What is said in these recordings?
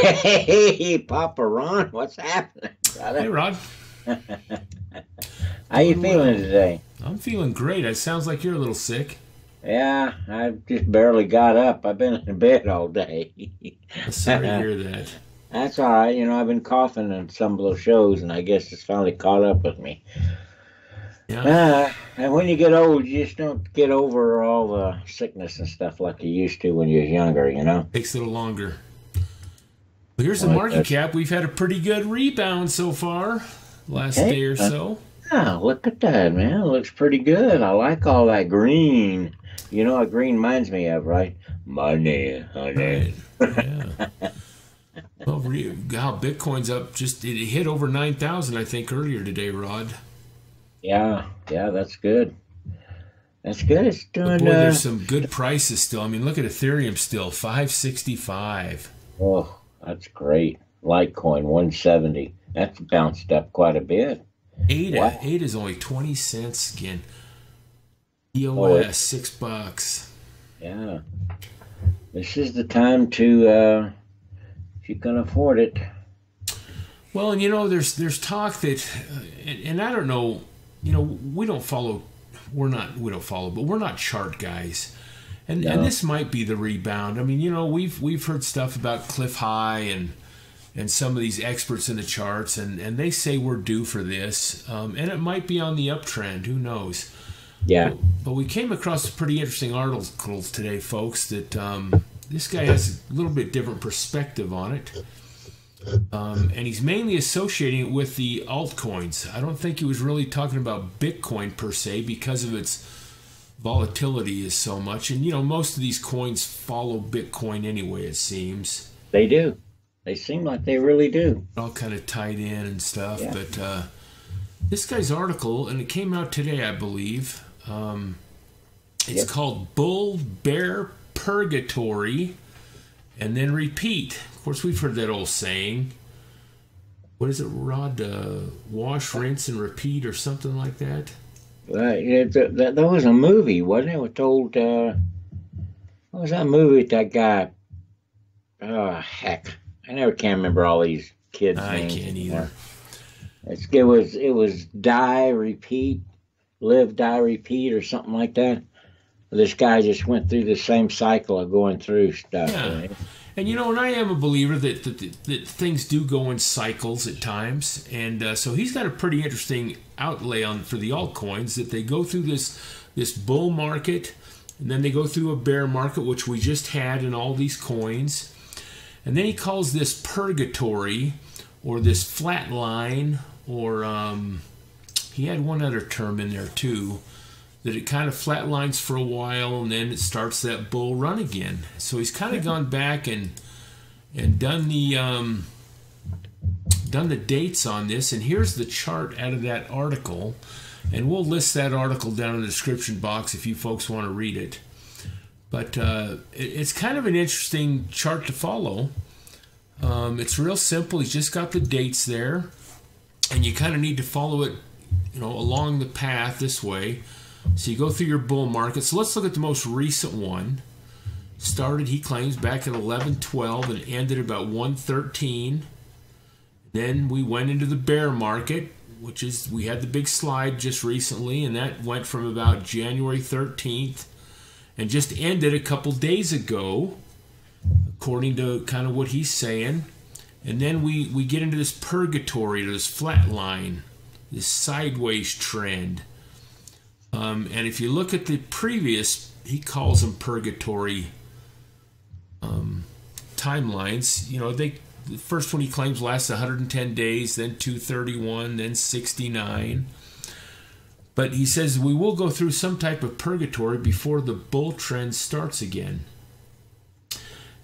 Hey, Papa Ron, what's happening, Hey, brother? Rod. How you Doing feeling well. today? I'm feeling great. It sounds like you're a little sick. Yeah, I just barely got up. I've been in bed all day. I'm sorry to hear that. That's all right. I've been coughing in some of those shows, and I guess it's finally caught up with me. Yeah, And when you get old, you just don't get over all the sickness and stuff like you used to when you was younger. takes a little longer. Well, here's the Well, market cap. We've had a pretty good rebound so far, last okay. day or so. Look at that, man. It looks pretty good. I like all that green. You know what green reminds me of, right? Money, honey. Right. Yeah. Well, how Bitcoin's up, it hit over 9,000, I think, earlier today, Rod. Yeah, that's good. That's good. It's But doing, boy, there's some good prices still. I mean, look at Ethereum still, 565. oh, that's great. Litecoin, 170. That's bounced up quite a bit. ADA, Wow. ADA is only 20 cents again. Oh, EOS, $6. yeah. This is the time to, if you can afford it. Well, and there's talk that, and I don't know, we don't follow, we don't follow, but we're not chart guys, and No. this might be the rebound. I mean, we've heard stuff about Cliff High and some of these experts in the charts, and they say we're due for this, and it might be on the uptrend. Who knows? Yeah. But we came across some pretty interesting articles today, folks. That this guy has a little bit different perspective on it. And he's mainly associating it with the altcoins. I don't think he was really talking about Bitcoin per se because of its volatility is so much. And, most of these coins follow Bitcoin anyway, it seems. They do. They seem like they really do. All kind of tied in and stuff. Yeah. But this guy's article, and it came out today, I believe. It's Yep. called Bull Bear Purgatory and then Repeat. Of course, we've heard that old saying. What is it, Rod? Wash, rinse, and repeat, or something like that. Yeah, that was a movie, wasn't it? With old, what was that movie with that guy? Oh, heck. I never can remember all these kids' I names can't anymore. either. It was Die, Repeat, Live, Die, Repeat, or something like that. This guy just went through the same cycle of going through stuff. Yeah. And and I am a believer that things do go in cycles at times, and so he's got a pretty interesting outlay for the altcoins that they go through this bull market, and then they go through a bear market, which we just had in all these coins, and then he calls this purgatory, or this flat line, or he had one other term in there too. That it kind of flatlines for a while and then it starts that bull run again. So he's kind of gone back and done the dates on this. And here's the chart out of that article, and we'll list that article down in the description box if you folks want to read it. But it's kind of an interesting chart to follow. It's real simple. He's just got the dates there, and you kind of need to follow it, along the path this way. So you go through your bull market. So let's look at the most recent one. Started, he claims, back at 11.12 and ended about 113. Then we went into the bear market, we had the big slide just recently, and that went from about January 13th and just ended a couple days ago, according to kind of what he's saying. And then we get into this purgatory, this flat line, this sideways trend. And if you look at the previous, he calls them purgatory timelines. The first one he claims lasts 110 days, then 231, then 69. But he says we will go through some type of purgatory before the bull trend starts again.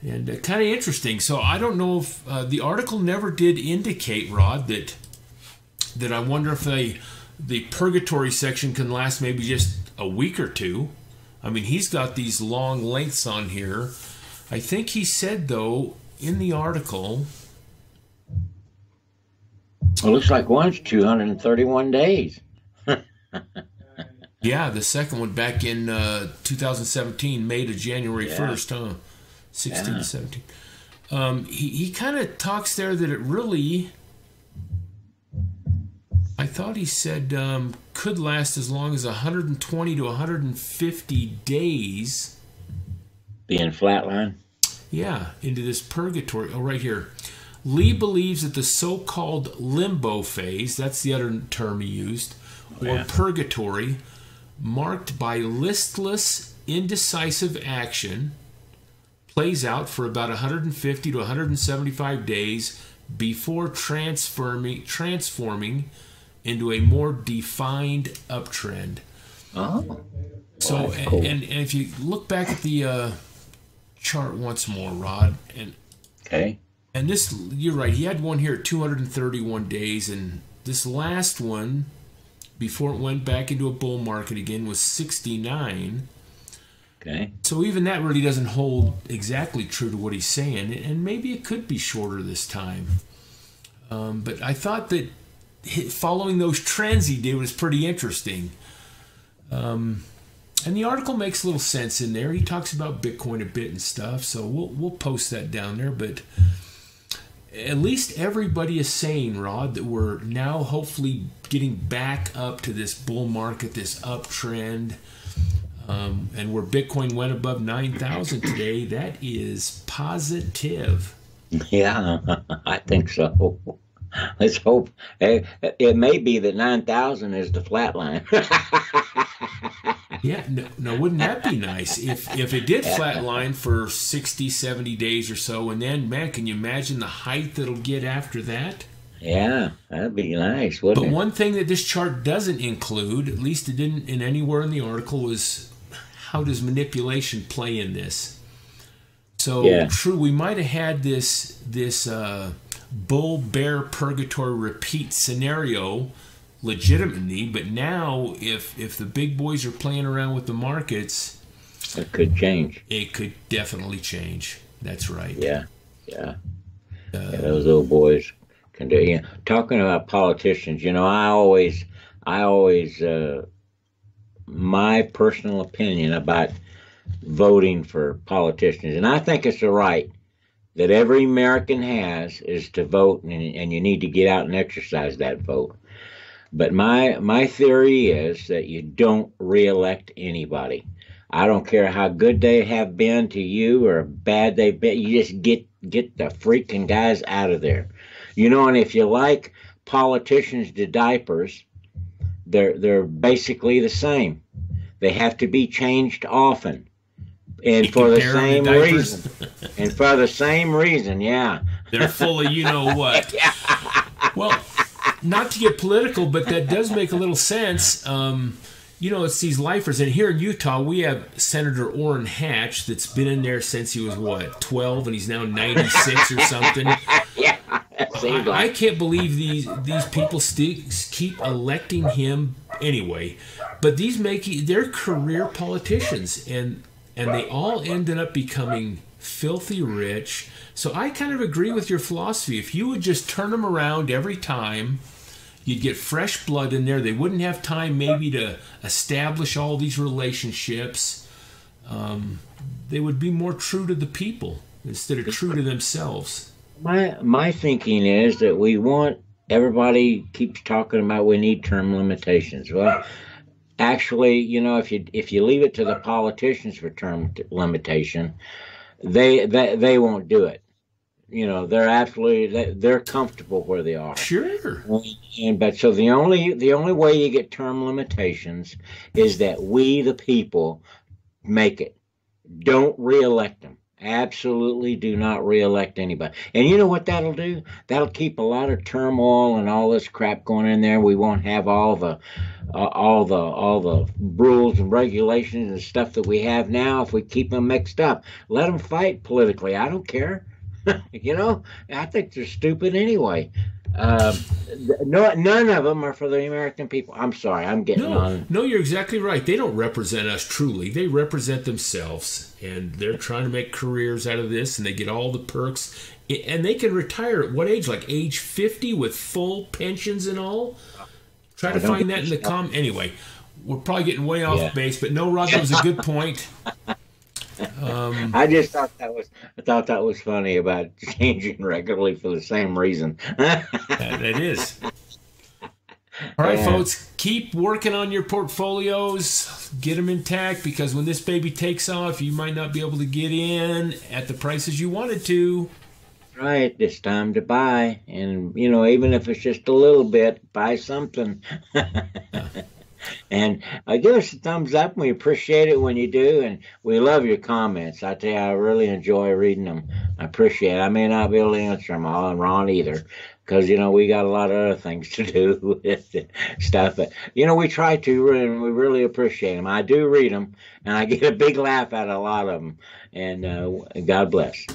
And kind of interesting. So I don't know if the article never did indicate, Rod, that I wonder if the purgatory section can last maybe just a week or two. I mean, he's got these long lengths on here. I think he said, though, in the article... Well, it looks like one's 231 days. Yeah, the second one back in 2017, May to January 1st, huh? 16 to Yeah. 17. He kind of talks there that it really, I thought he said, could last as long as 120 to 150 days. Being flatline? Yeah, into this purgatory. Oh, right here. Lee believes that the so-called limbo phase, that's the other term he used, or purgatory, marked by listless, indecisive action, plays out for about 150 to 175 days before transforming into a more defined uptrend. Oh. So, cool. and if you look back at the chart once more, Rod, and this, you're right, he had one here at 231 days, and this last one, before it went back into a bull market again, was 69. Okay. So even that really doesn't hold exactly true to what he's saying, and maybe it could be shorter this time. But I thought that following those trends he did was pretty interesting. And the article makes a little sense in there. He talks about Bitcoin a bit and stuff, so we'll post that down there. But at least everybody is saying, Rod, that we're now hopefully getting back up to this bull market, this uptrend. And where Bitcoin went above 9,000 today, that is positive. Yeah, I think so. Let's hope. It may be that 9,000 is the flat line. Yeah, no, wouldn't that be nice? If it did flatline for 60, 70 days or so, and then, man, can you imagine the height that'll get after that? Yeah, that'd be nice, wouldn't it? But one thing that this chart doesn't include, at least it didn't in anywhere in the article, was how does manipulation play in this? So, true, we might have had this bull-bear purgatory repeat scenario legitimately, but now if the big boys are playing around with the markets, it could change. It could definitely change. That's right. Yeah. Those little boys can do. You know, talking about politicians, you know, I always, my personal opinion about voting for politicians, and I think it's the right that every American has, is to vote, and you need to get out and exercise that vote. But my theory is that you don't reelect anybody. I don't care how good they have been to you or bad they've been. You just get the freaking guys out of there. You know, and if you like politicians to diapers, they're basically the same. They have to be changed often. And for the same reason. And for the same reason, yeah. They're full of you know what. Well, not to get political, but that does make a little sense. You know, it's these lifers. And here in Utah, we have Senator Orrin Hatch that's been in there since he was, 12, and he's now 96 or something. Yeah. I can't believe these people still keep electing him anyway. But they're career politicians, and they all ended up becoming filthy rich. So I kind of agree with your philosophy. If you would just turn them around every time, you'd get fresh blood in there. They wouldn't have time maybe to establish all these relationships. They would be more true to the people instead of true to themselves. My thinking is that everybody keeps talking about we need term limitations. Well, actually, you know, if you leave it to the politicians for term limitation, they won't do it. You know, they're comfortable where they are. Sure. But so the only way you get term limitations is that we, the people, make it. Don't reelect them. Absolutely do not reelect anybody. And you know what that'll do? That'll keep a lot of turmoil and all this crap going in there. We won't have all the rules and regulations and stuff that we have now if we keep them mixed up. Let them fight politically. I don't care. You know, I think they're stupid anyway. None of them are for the American people. I'm sorry, I'm getting on. No, you're exactly right. They don't represent us truly. They represent themselves, and they're trying to make careers out of this, and they get all the perks. And they can retire at what age? Like age 50 with full pensions and all? Try to find that in the Anyway, we're probably getting way off base, but no, Rod, that was a good point. I just thought that was funny about changing regularly for the same reason. That is. All right, folks, keep working on your portfolios. Get them intact, because when this baby takes off, you might not be able to get in at the prices you wanted to. Right, it's time to buy, and even if it's just a little bit, buy something. And give us a thumbs up. We appreciate it when you do, and we love your comments. I tell you, I really enjoy reading them. I appreciate it. I may not be able to answer them all, and Ron either, because we got a lot of other things to do with stuff. But we try to, and we really appreciate them. I do read them, and I get a big laugh out of a lot of them. And God bless.